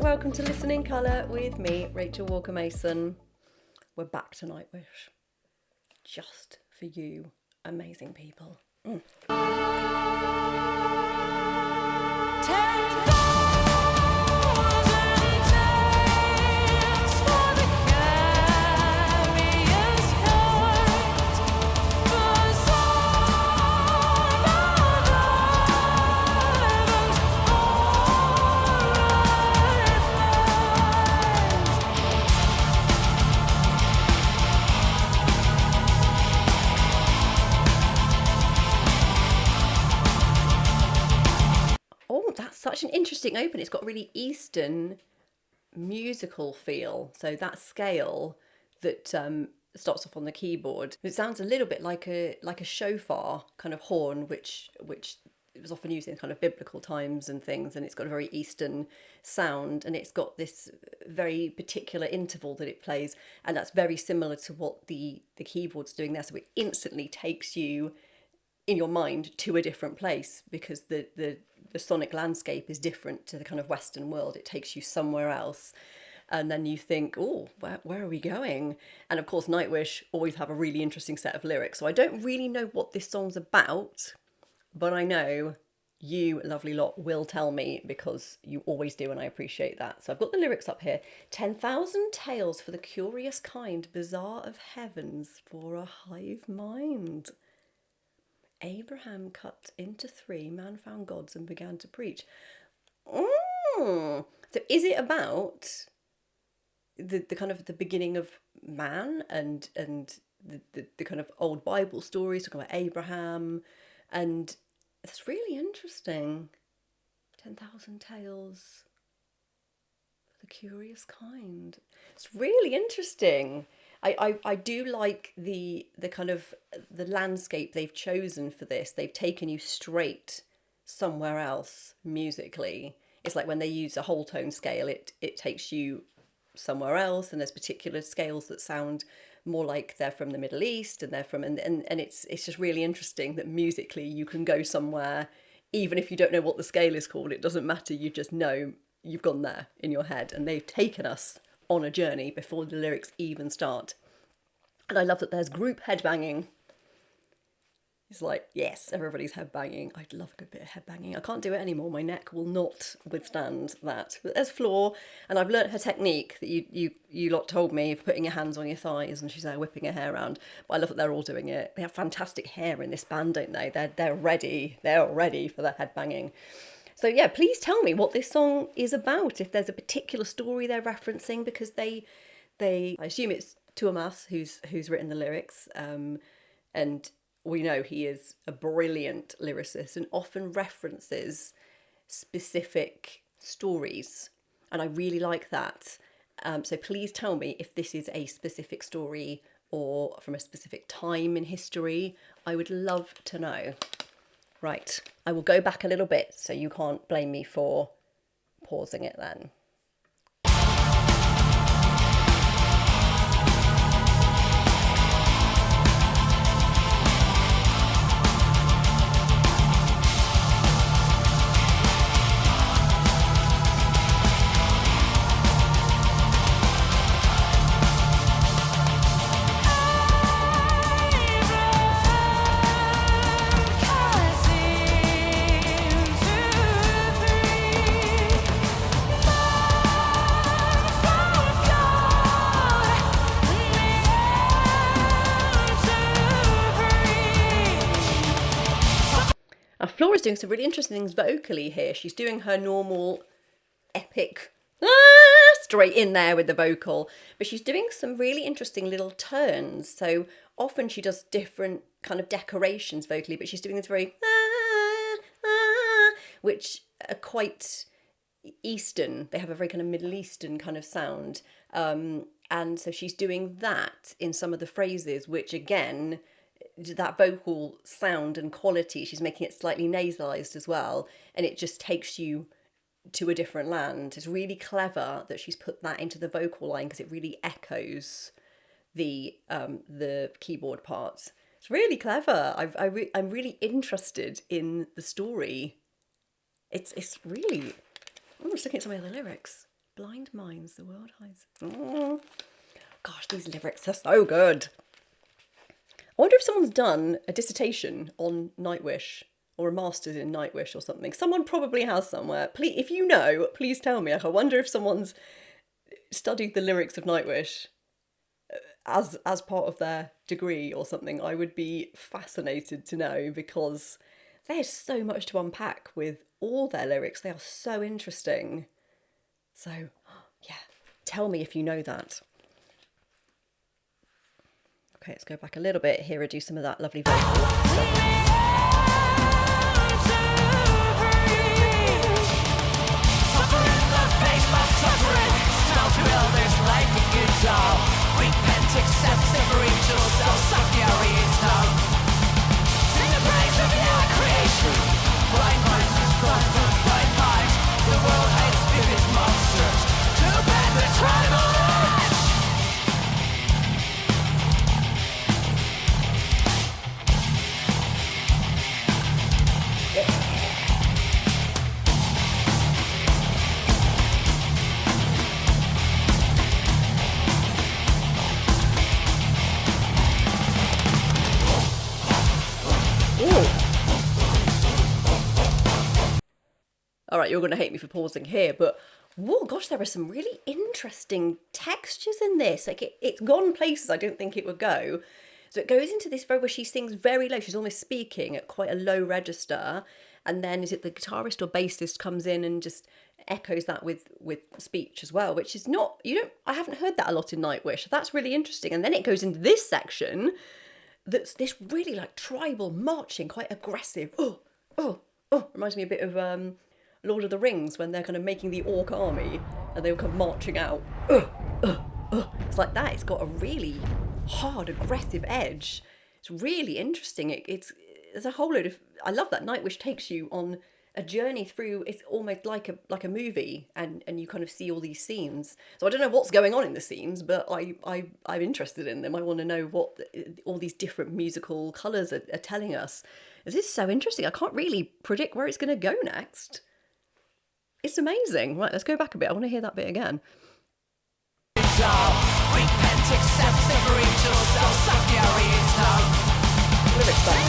welcome to Listen in Colour with me, Rachel Walker-Mason. We're back to Nightwish. Just for you, amazing people. Oh, that's such an interesting open. It's got really Eastern musical feel. So that scale that starts off on the keyboard, it sounds a little bit like a shofar kind of horn, which it was often used in kind of biblical times and things, and it's got a very Eastern sound, and it's got this very particular interval that it plays, and that's very similar to what the keyboard's doing there. So it instantly takes you in your mind to a different place, because the sonic landscape is different to the kind of Western world. It takes you somewhere else, and then you think, oh, where are we going? And of course, Nightwish always have a really interesting set of lyrics. So I don't really know what this song's about, but I know you, lovely lot, will tell me, because you always do, and I appreciate that. So I've got the lyrics up here. 10,000 tales for the curious kind, bizarre of heavens for a hive mind. Abraham cut into three, man found gods and began to preach. So is it about the kind of the beginning of man and the kind of old Bible stories talking about Abraham? And it's really interesting. 10,000 tales for the curious kind. It's really interesting. I do like the kind of the landscape they've chosen for this. They've taken you straight somewhere else musically. It's like when they use a whole tone scale, it takes you somewhere else, and there's particular scales that sound more like they're from the Middle East, and they're from and it's just really interesting that musically you can go somewhere even if you don't know what the scale is called. It doesn't matter, you just know you've gone there in your head, and they've taken us on a journey before the lyrics even start. And I love that there's group headbanging. It's like, yes, everybody's headbanging. I love a good bit of headbanging. I can't do it anymore. My neck will not withstand that. But there's Floor, and I've learnt her technique that you lot told me, of putting your hands on your thighs, and she's there whipping her hair around. But I love that they're all doing it. They have fantastic hair in this band, don't they? They're ready. They're ready for their headbanging. So yeah, please tell me what this song is about, if there's a particular story they're referencing, because they I assume it's Tuomas who's written the lyrics, and we know he is a brilliant lyricist and often references specific stories, and I really like that. So please tell me if this is a specific story or from a specific time in history. I would love to know. Right, I will go back a little bit so you can't blame me for pausing it then. Flora's doing some really interesting things vocally here. She's doing her normal epic straight in there with the vocal, but she's doing some really interesting little turns. So often she does different kind of decorations vocally, but she's doing this very which are quite Eastern. They have a very kind of Middle Eastern kind of sound, and so she's doing that in some of the phrases, which again, that vocal sound and quality, she's making it slightly nasalized as well, and it just takes you to a different land. It's really clever that she's put that into the vocal line, because it really echoes the keyboard parts. It's really clever. I'm really interested in the story. It's really, I'm just looking at some of the lyrics. blind minds the world hides. Oh, gosh, these lyrics are so good. I wonder if someone's done a dissertation on Nightwish or a master's in Nightwish or something. Someone probably has somewhere. Please, if you know, please tell me. I wonder if someone's studied the lyrics of Nightwish as part of their degree or something. I would be fascinated to know, because there's so much to unpack with all their lyrics. They are so interesting. So, yeah, tell me if you know that. Okay, let's go back a little bit here and do some of that lovely vocal stuff. All right, you're going to hate me for pausing here, but whoa, gosh, there are some really interesting textures in this. Like it's gone places I didn't think it would go. So it goes into this where she sings very low. She's almost speaking at quite a low register. And then is it the guitarist or bassist comes in and just echoes that with speech as well, which is not, I haven't heard that a lot in Nightwish. That's really interesting. And then it goes into this section that's this really like tribal marching, quite aggressive. Reminds me a bit of Lord of the Rings when they're kind of making the orc-army and they all come marching out. It's like that. It's got a really hard, aggressive edge. It's really interesting. There's a whole load of. I love that Nightwish takes you on a journey through. It's almost like a movie, and you kind of see all these scenes. So I don't know what's going on in the scenes, but I'm interested in them. I want to know what all these different musical colours are telling us. This is so interesting. I can't really predict where it's going to go next. It's amazing. Right, let's go back a bit. I want to hear that bit again. Lyrics back,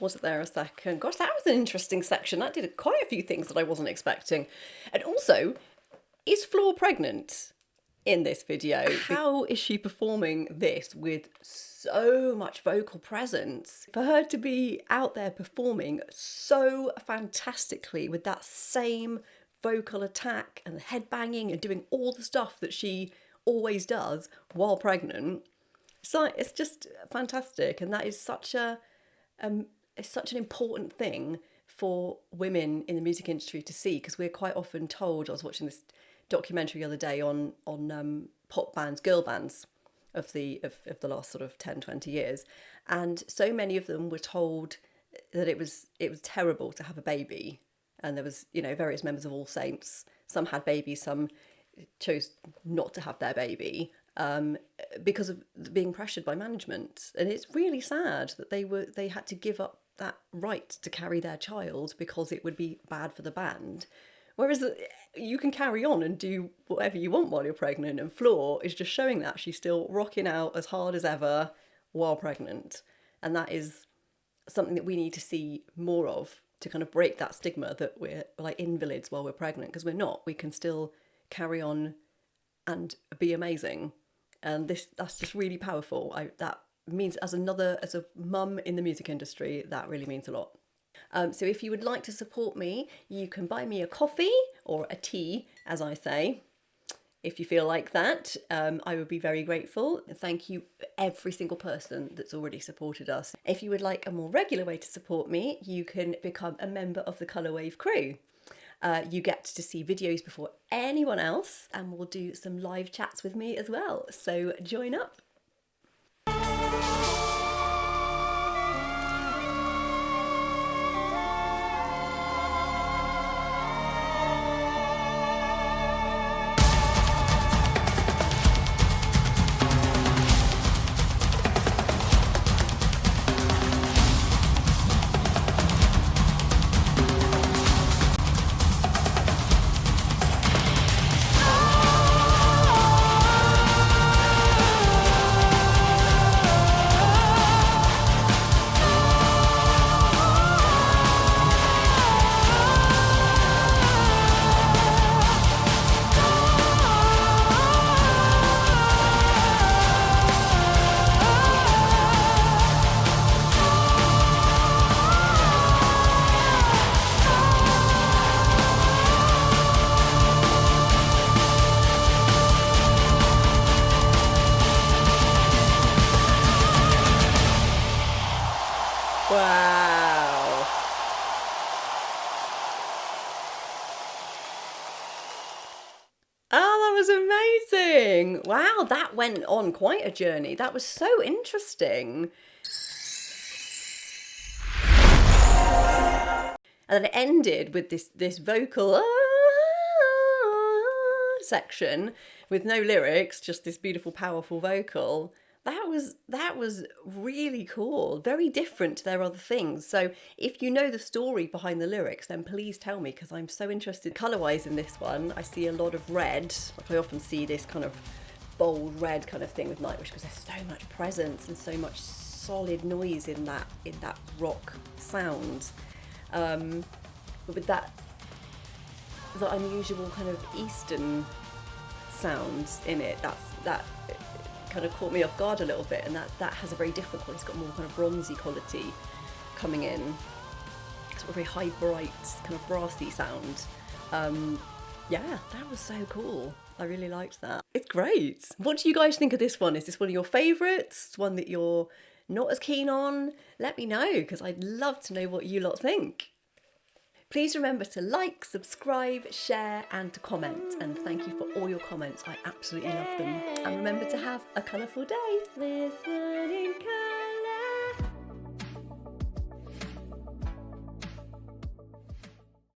Pause it there a second. Gosh, that was an interesting section. That did quite a few things that I wasn't expecting. And also, is Floor pregnant in this video? How is she performing this with so much vocal presence? For her to be out there performing so fantastically with that same vocal attack and the headbanging and doing all the stuff that she always does while pregnant, it's just fantastic. And that is such it's such an important thing for women in the music industry to see, because we're quite often told. I was watching this documentary the other day on pop bands, girl bands of the last sort of 10-20 years, and so many of them were told that it was terrible to have a baby, and there was various members of All Saints. Some had babies, some chose not to have their baby, because of being pressured by management. And it's really sad that they had to give up that right to carry their child because it would be bad for the band. Whereas you can carry on and do whatever you want while you're pregnant, and Floor is just showing that she's still rocking out as hard as ever while pregnant. And that is something that we need to see more of, to kind of break that stigma that we're like invalids while we're pregnant, because we're not. We can still carry on and be amazing. And that's just really powerful. That means, as a mum in the music industry, that really means a lot. So if you would like to support me, you can buy me a coffee or a tea, as I say. If you feel like that, I would be very grateful. Thank you every single person that's already supported us. If you would like a more regular way to support me, you can become a member of the Colour Wave crew. You get to see videos before anyone else, and we'll do some live chats with me as well. So join up. Wow. Oh, that was amazing. Wow, that went on quite a journey. That was so interesting. And then it ended with this vocal section with no lyrics, just this beautiful, powerful vocal. That was really cool. Very different to their other things. So if you know the story behind the lyrics, then please tell me, because I'm so interested. Colour-wise in this one, I see a lot of red. Like I often see this kind of bold red kind of thing with Nightwish, because there's so much presence and so much solid noise in that rock sound. But with that unusual kind of Eastern sounds in it, that kind of caught me off guard a little bit, and that has a very different quality. It's got more kind of bronzy quality coming in. It's got a very high, bright, kind of brassy sound. Yeah, that was so cool. I really liked that. It's great. What do you guys think of this one? Is this one of your favourites? One that you're not as keen on? Let me know, because I'd love to know what you lot think. Please remember to like, subscribe, share and to comment, and thank you for all your comments. I absolutely love them. And remember to have a colourful day. Listening